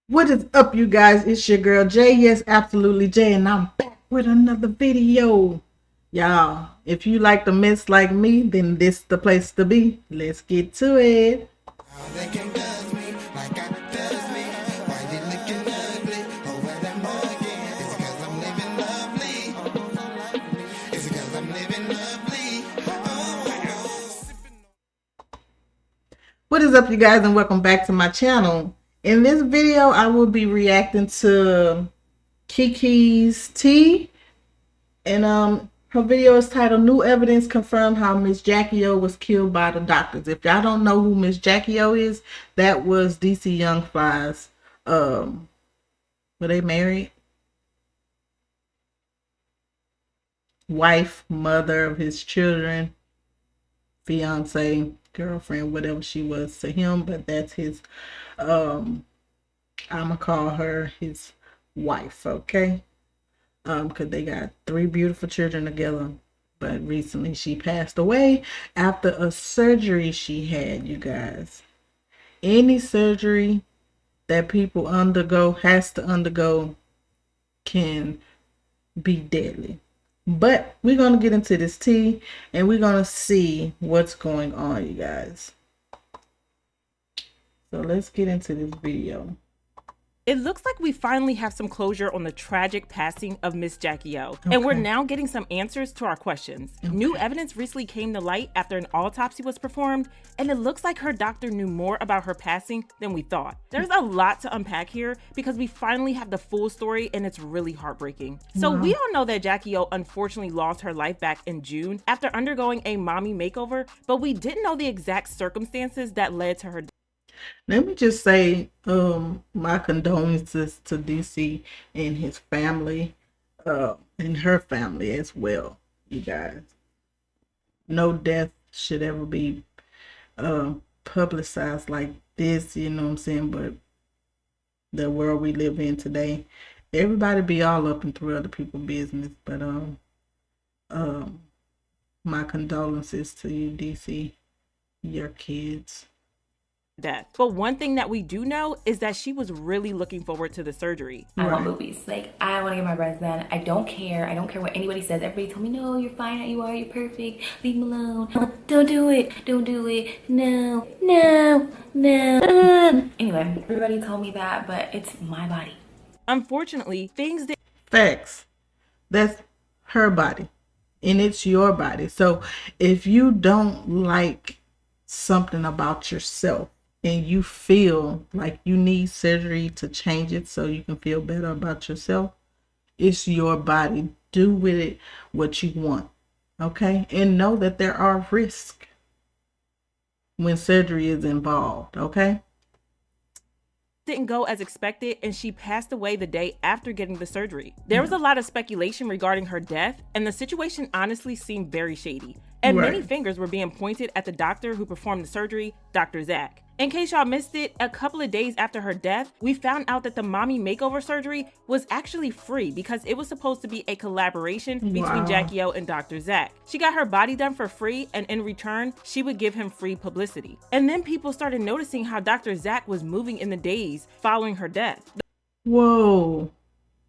What is up, you guys? It's your girl Jay. Yes, absolutely Jay, and I'm back with another video. Y'all, if you like the mess like me, then this the place to be. Let's get to it. What is up, you guys, and welcome back to my channel. In this video, I will be reacting to Kiki's tea, and her video is titled "New Evidence Confirm How Miss Jacky O Was Killed by the Doctors." If y'all don't know who Miss Jacky O is, that was DC Young Fly's were they married? Wife, mother of his children, fiance, girlfriend, whatever she was to him, but that's his I'ma call her his wife, okay? Because they got 3 beautiful children together. But recently she passed away after a surgery she had, you guys. Any surgery that people has to undergo can be deadly. But we're going to get into this tea and we're going to see what's going on, you guys. So let's get into this video. It looks like we finally have some closure on the tragic passing of Miss Jacky O, and we're now getting some answers to our questions. New evidence recently came to light after an autopsy was performed, and it looks like her doctor knew more about her passing than we thought. There's a lot to unpack here because we finally have the full story, and it's really heartbreaking. So we all know that Jacky O unfortunately lost her life back in June after undergoing a mommy makeover, but we didn't know the exact circumstances that led to her death. Let me just say my condolences to DC and his family, and her family as well, you guys. No death should ever be publicized like this, you know what I'm saying? But the world we live in today, everybody be all up and through other people's business. But my condolences to you, DC, your kids. Death. But one thing that we do know is that she was really looking forward to the surgery. I want boobies. Like, I want to get my breasts done. I don't care. I don't care what anybody says. Everybody told me, no, you're fine how you are. You're perfect. Leave me alone. Don't do it. Don't do it. No. No. No. Anyway, everybody told me that, but it's my body. Unfortunately, things did. Facts. That's her body. And it's your body. So if you don't like something about yourself, and you feel like you need surgery to change it so you can feel better about yourself, it's your body. Do with it what you want, okay? And know that there are risks when surgery is involved, okay? Didn't go as expected, and she passed away the day after getting the surgery. There was a lot of speculation regarding her death, and the situation honestly seemed very shady. And many fingers were being pointed at the doctor who performed the surgery, Dr. Zach. In case y'all missed it, a couple of days after her death, we found out that the mommy makeover surgery was actually free because it was supposed to be a collaboration between Jacky O and Dr. Zach. She got her body done for free, and in return, she would give him free publicity. And then people started noticing how Dr. Zach was moving in the days following her death. Whoa.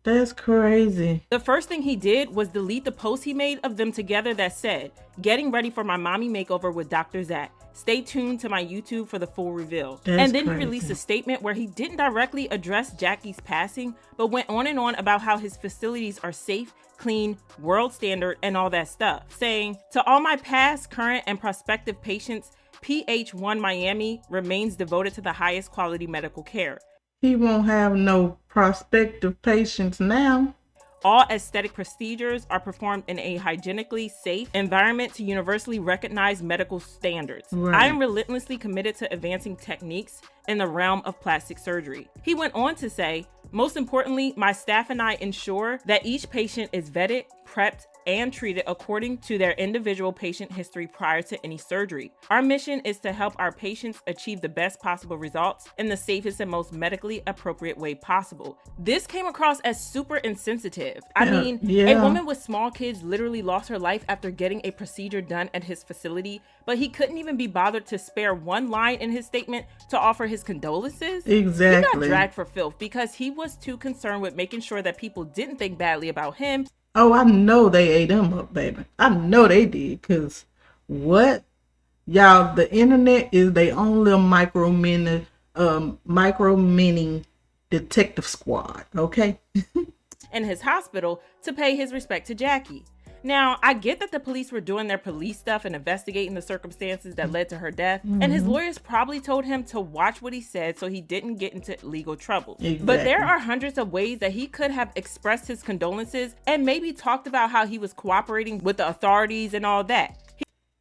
That's crazy. The first thing he did was delete the post he made of them together that said, "Getting ready for my mommy makeover with Dr. Zach. Stay tuned to my YouTube for the full reveal." And then he released a statement where he didn't directly address Jacky's passing, but went on and on about how his facilities are safe, clean, world standard, and all that stuff, saying, "To all my past, current, and prospective patients, PH1 Miami remains devoted to the highest quality medical care. He won't have no prospective patients now. All aesthetic procedures are performed in a hygienically safe environment to universally recognized medical standards. I am relentlessly committed to advancing techniques in the realm of plastic surgery." He went on to say, "Most importantly, my staff and I ensure that each patient is vetted, prepped, and treated according to their individual patient history prior to any surgery. Our mission is to help our patients achieve the best possible results in the safest and most medically appropriate way possible. This came across as super insensitive. A woman with small kids literally lost her life after getting a procedure done at his facility, but he couldn't even be bothered to spare one line in his statement to offer his condolences. Exactly. He got dragged for filth because he was too concerned with making sure that people didn't think badly about him. Oh, I know they ate him up, baby. I know they did, because what? Y'all, the internet is their own little micro mini detective squad, okay? In his hospital to pay his respect to Jacky. Now, I get that the police were doing their police stuff and investigating the circumstances that led to her death, and his lawyers probably told him to watch what he said so he didn't get into legal trouble. Exactly. But there are hundreds of ways that he could have expressed his condolences and maybe talked about how he was cooperating with the authorities and all that.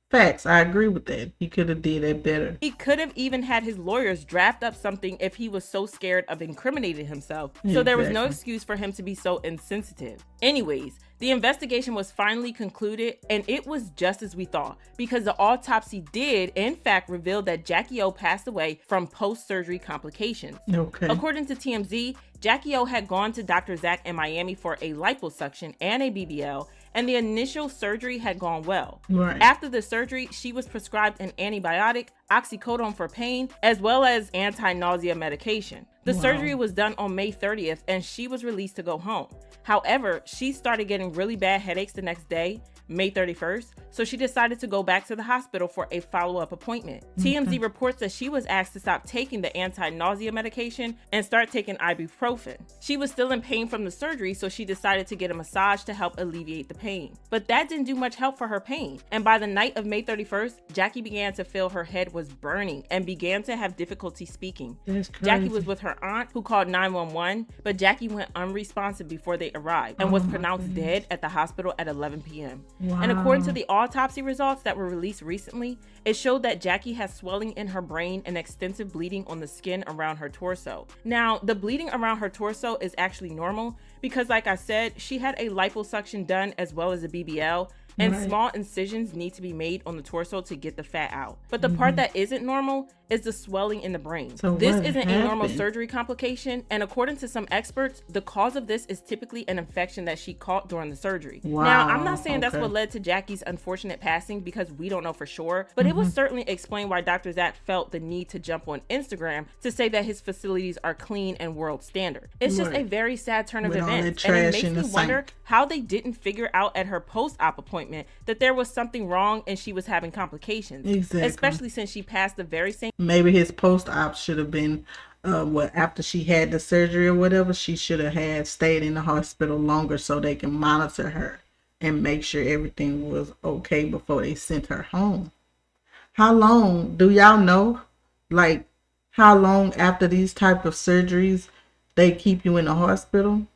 Facts, I agree with that. He could have did that better. He could have even had his lawyers draft up something if he was so scared of incriminating himself. So there was no excuse for him to be so insensitive. Anyways, the investigation was finally concluded, and it was just as we thought, because the autopsy did, in fact, reveal that Jacky O passed away from post-surgery complications. Okay. According to TMZ, Jacky O had gone to Dr. Zach in Miami for a liposuction and a BBL, and the initial surgery had gone well. Right. After the surgery, she was prescribed an antibiotic, oxycodone for pain, as well as anti-nausea medication. The surgery was done on May 30th, and she was released to go home. However, she started getting really bad headaches the next day, May 31st, so she decided to go back to the hospital for a follow-up appointment. TMZ reports that she was asked to stop taking the anti-nausea medication and start taking ibuprofen. She was still in pain from the surgery, so she decided to get a massage to help alleviate the pain. But that didn't do much help for her pain, and by the night of May 31st, Jacky began to feel her head was burning and began to have difficulty speaking. That's crazy. Jacky was with her aunt, who called 911, but Jacky went unresponsive before they arrived and was pronounced dead at the hospital at 11 p.m. Wow. And according to the autopsy results that were released recently, it showed that Jacky has swelling in her brain and extensive bleeding on the skin around her torso. Now, the bleeding around her torso is actually normal because, like I said, she had a liposuction done as well as a BBL, and small incisions need to be made on the torso to get the fat out. But the part that isn't normal is the swelling in the brain. So this what isn't a normal happened? surgery complication, and according to some experts, the cause of this is typically an infection that she caught during the surgery. Wow, Now, I'm not saying that's okay. what led to Jacky's unfortunate passing because we don't know for sure, but it would certainly explain why Dr. Zach felt the need to jump on Instagram to say that his facilities are clean and world standard. It's just Right. a very sad turn of With all that events, and it trash makes in me the wonder sink. how they didn't figure out at her post-op appointment that there was something wrong and she was having complications. Exactly. Especially since she passed the very same Maybe his post-op should have been, after she had the surgery or whatever, she should have had stayed in the hospital longer so they can monitor her and make sure everything was okay before they sent her home. How long, do y'all know, like, how long after these type of surgeries they keep you in the hospital?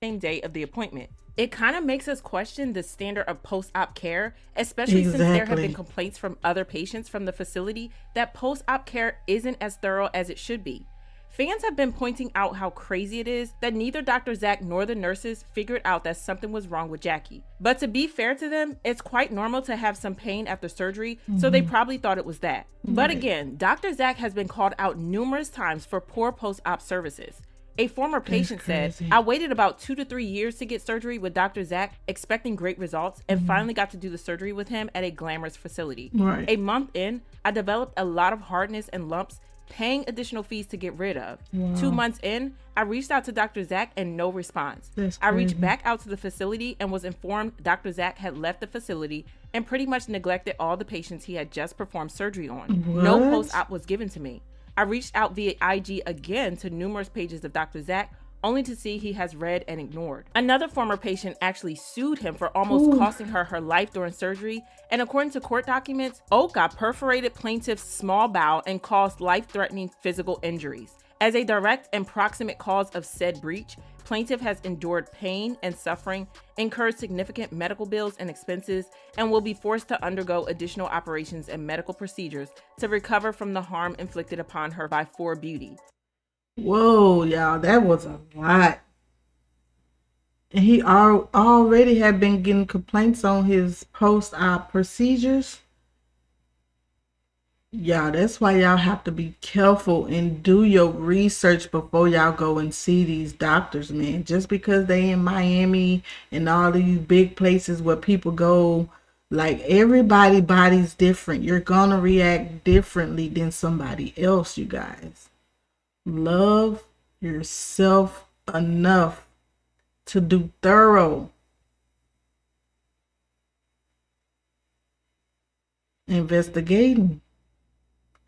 day of the appointment. It kind of makes us question the standard of post-op care, especially since there have been Exactly. complaints from other patients from the facility that post-op care isn't as thorough as it should be. Fans have been pointing out how crazy it is that neither Dr. Zach nor the nurses figured out that something was wrong with Jacky. But to be fair to them, it's quite normal to have some pain after surgery, so they probably thought it was that. But again, Dr. Zach has been called out numerous times for poor post-op services. A former patient said, crazy. I waited about 2 to 3 years to get surgery with Dr. Zach, expecting great results, and finally got to do the surgery with him at a glamorous facility. Right. A month in, I developed a lot of hardness and lumps, paying additional fees to get rid of. 2 months in, I reached out to Dr. Zach and no response. That's I reached crazy. back out to the facility and was informed Dr. Zach had left the facility and pretty much neglected all the patients he had just performed surgery on. No What? post-op was given to me. I reached out via IG again to numerous pages of Dr. Zach, only to see he has read and ignored. Another former patient actually sued him for almost costing her life during surgery, and according to court documents, Oka perforated plaintiff's small bowel and caused life-threatening physical injuries. As a direct and proximate cause of said breach, plaintiff has endured pain and suffering, incurred significant medical bills and expenses, and will be forced to undergo additional operations and medical procedures to recover from the harm inflicted upon her by 4Beauty. Whoa, y'all, that was a lot. And he already had been getting complaints on his post-op procedures. Yeah, that's why y'all have to be careful and do your research before y'all go and see these doctors, man. Just because they in Miami and all these big places where people go, like everybody body's different. You're gonna react differently than somebody else, you guys. Love yourself enough to do thorough investigating.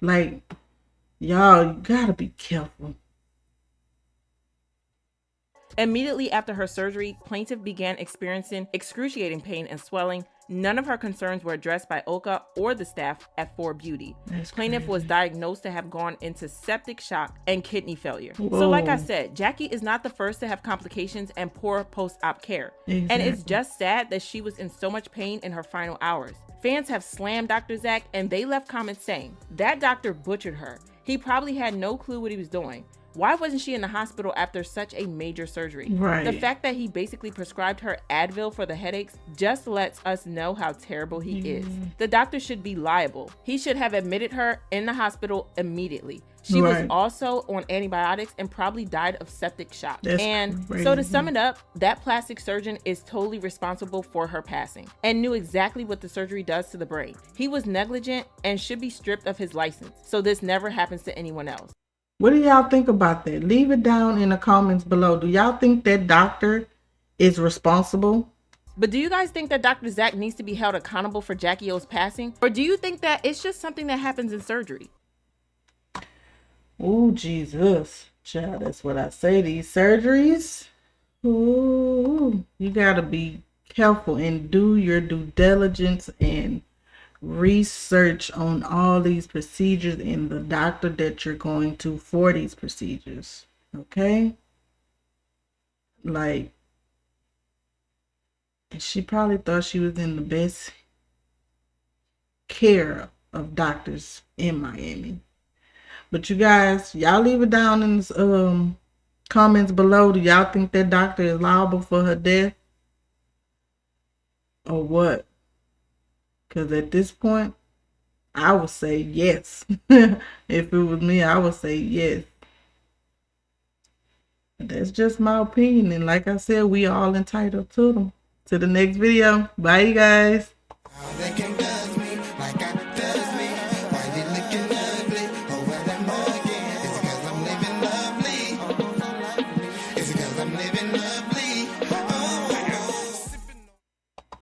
Like, y'all, you gotta be careful. Immediately after her surgery, plaintiff began experiencing excruciating pain and swelling. None of her concerns were addressed by Oka or the staff at 4Beauty. Plaintiff was diagnosed to have gone into septic shock and kidney failure. Whoa. So like I said, Jacky is not the first to have complications and poor post-op care. Exactly. And it's just sad that she was in so much pain in her final hours. Fans have slammed Dr. Zach and they left comments saying, that doctor butchered her. He probably had no clue what he was doing. Why wasn't she in the hospital after such a major surgery? Right. The fact that he basically prescribed her Advil for the headaches just lets us know how terrible he is. The doctor should be liable. He should have admitted her in the hospital immediately. She was also on antibiotics and probably died of septic shock. That's crazy. So to sum it up, that plastic surgeon is totally responsible for her passing and knew exactly what the surgery does to the brain. He was negligent and should be stripped of his license so this never happens to anyone else. What do y'all think about that? Leave it down in the comments below. Do y'all think that doctor is responsible? But do you guys think that Dr. Zach needs to be held accountable for Jacky O's passing? Or do you think that it's just something that happens in surgery? Oh, Jesus. Child, that's what I say. These surgeries, ooh, you got to be careful and do your due diligence and research on all these procedures and the doctor that you're going to for these procedures. Okay? Like, she probably thought she was in the best care of doctors in Miami. But you guys, y'all leave it down in the comments below. Do y'all think that doctor is liable for her death? Or what? Because at this point, I would say yes. If it was me, I would say yes. But that's just my opinion. And like I said, we all entitled to them. To the next video. Bye, you guys.